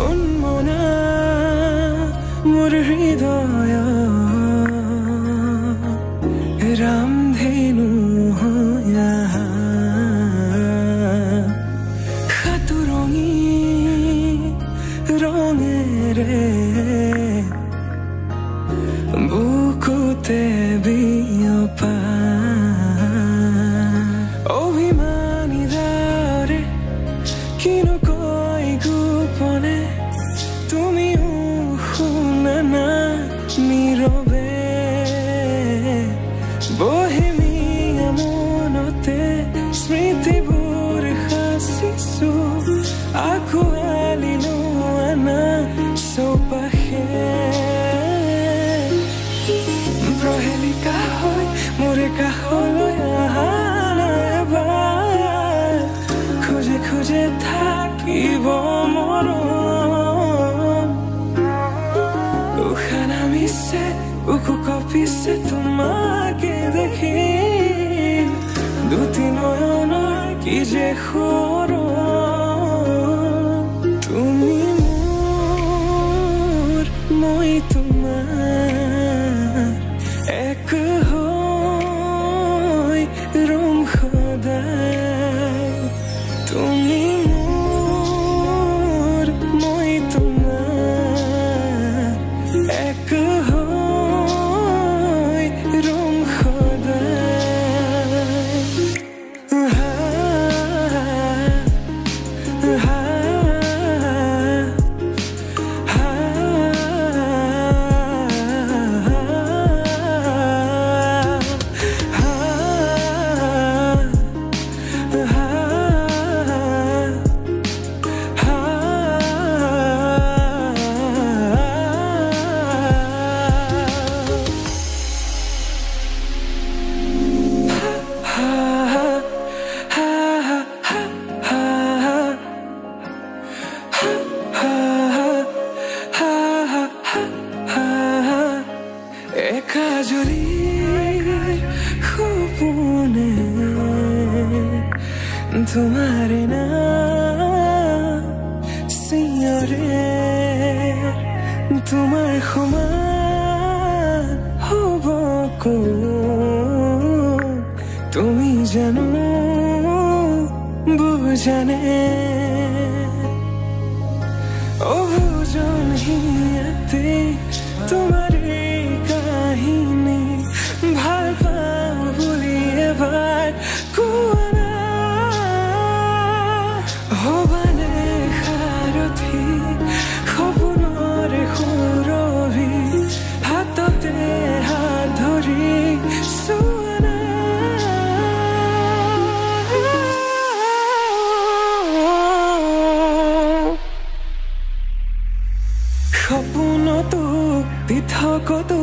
অনমনা মোৰ হৃদয় ৰামধেনু সাতুৰঙি ৰঙেৰে বুকুতে বিয়পা অভিমানী দাৰে কিনো কৈ গোপনে তুমিও শুনা না নীৰৱে বহেমিয়া মনতে স্মৃতিবোৰ সাঁচিছো আঁকোৱালি লোৱা না চৌপাশে প্ৰহেলিকা হৈ মোৰে কাষলৈ আহা নাই এবাৰ খোজে খোজে থাকিব মৰম উশাহ নামিছে বুকু কঁপিছে তোমাকে দেখি দুটি নয়নৰ কি যে সৰম তুমি মোৰ মই তোমাৰ এক হৈ ৰম সদায় তুমি মোৰ মই তোমাৰ এক হৈ ৰম একাজলি সপোনে তোমাৰে নাম চিঞৰে তোমাৰ সমান হ'ব তুমি জানো বুজানে অভুজন হিয়াতে তোমাৰ কাহিনী ভাল পাওঁ বুলি এবাৰ কোৱা না হবানে সাৰথি সপোনৰে সুৰভি হাততে হাত ধৰি চোৱা না সপোনতো পৃথকতো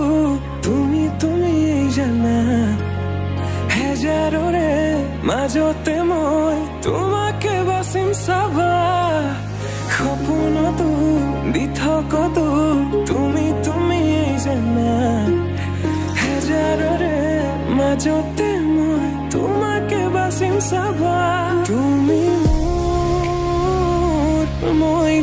তুমি জানা হেজাৰৰে মাজতে মই তোমাকে বাচিম চাবা সপোনতো পৃথকতো তুমি জানা হেজাৰৰে মাজতে মই তোমাকে বাচিম চাবা তুমি মোৰ মই